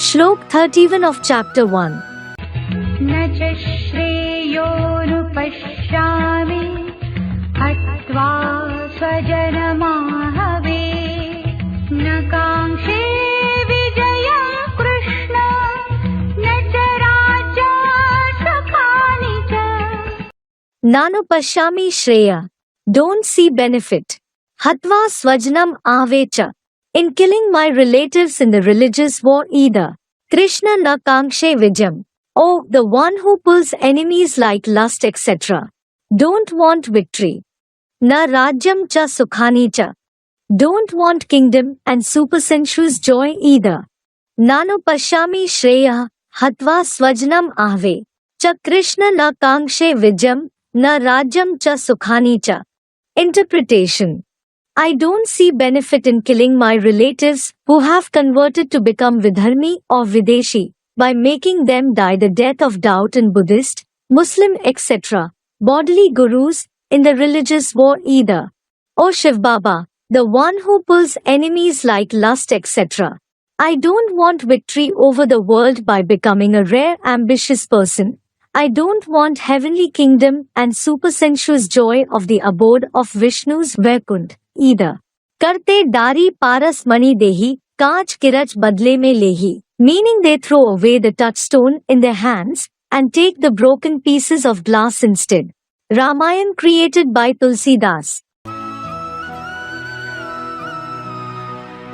Shlok 31 of chapter 1. न च श्रेयोनुपश्यामि हत्वा स्वजनमाहवे न काङ्क्षे विजयं कृष्ण न च राज्यसुखानि च. Nanupashyami Shreya. Don't see benefit. Hatva Swajnam Avecha. In killing my relatives in the religious war either. Krishna na Kankshe Vijam. Oh, the one who pulls enemies like lust etc. Don't want victory. Na Rajyam cha Sukhani cha. Don't want kingdom and supersensuous joy either. Nanupashyami Shreya. Hatva Swajnam Ave. Cha Krishna na Kankshe Vijam. Na Rajyam cha Sukhani cha. Interpretation. I don't see benefit in killing my relatives who have converted to become Vidharmi or Videshi by making them die the death of doubt in Buddhist, Muslim etc. bodily gurus in the religious war either. O Shiv Baba, the one who pulls enemies like lust etc. I don't want victory over the world by becoming a rare ambitious person. I don't want heavenly kingdom and supersensuous joy of the abode of Vishnu's Vaikunth either. Karte dari paras mani dehi, kaach kirach badle mein lehi. Meaning they throw away the touchstone in their hands and take the broken pieces of glass instead. Ramayan created by Tulsidas.